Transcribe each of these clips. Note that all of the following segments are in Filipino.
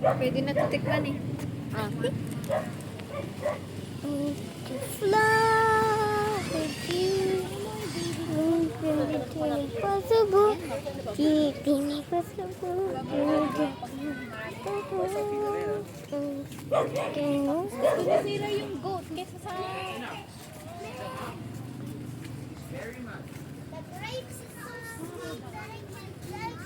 Pwede na titikman eh. Ah. To fly with you. Anything possible. Anything possible. Sinasira yung goat kesa sa... The grapes is so sweet that I can like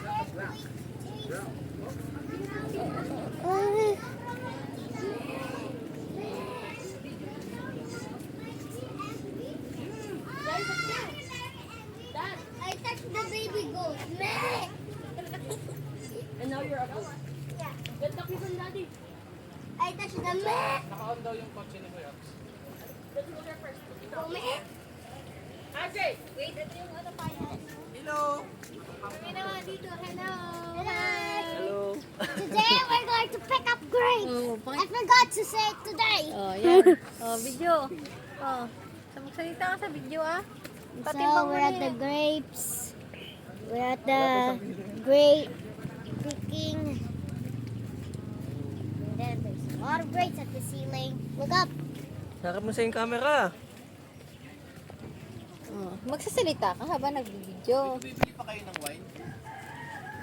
I touched the baby goat. Meh. And now you're a goat. Yeah. Get the kiss on daddy. I touched the meh. Naka-on daw yung kotse ni Kuya. Let's go there first. Oh, meh. Ajay! Wait, ito yung ano pa yan. Hello! Kami naman dito. Hello. Hello! Today we're going to pick up grapes. Oh, I forgot to say it today. Oh, yan. Oh, video. Oh, magsalita ka sa video ah. So Patimbang mo we're na at the yan. grapes. We're at the grape picking. And then there's a lot of grapes at the ceiling. Look up. Harap mo sa yung camera. Oh, magsasalita ka habang nagbibideo. Bibili pa kayo ng wine?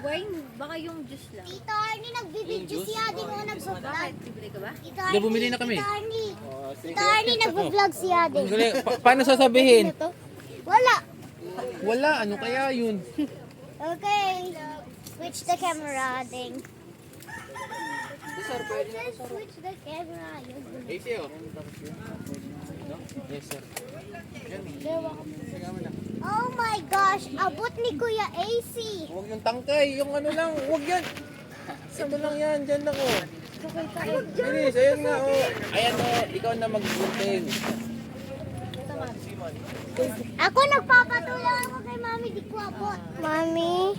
Wine, baka yung juice lang. Tito Arnie, nagbibidyo si Adi mo nagpa-vlog. Bakit? Bibili ka ba? Tito Arnie, bumili na kami. Tito Arnie. Tito Arnie, nagpa-vlog si Adi. Paano sasabihin? Wala. Wala, ano kaya yun? Okay. Switch the camera, Ding. Sir, pwede na. Switch the camera. AC oh. Yes sir. Oh my gosh, abot ni Kuya AC. Huwag yung tangkay, yung ano lang, huwag yan. Ito lang yan, dyan lang oh. Bilis, ayan nga oh. Ayan oh, ikaw na mag-gunting. Ako nagpapatulong ako kay Mami, di ko abot. Mami,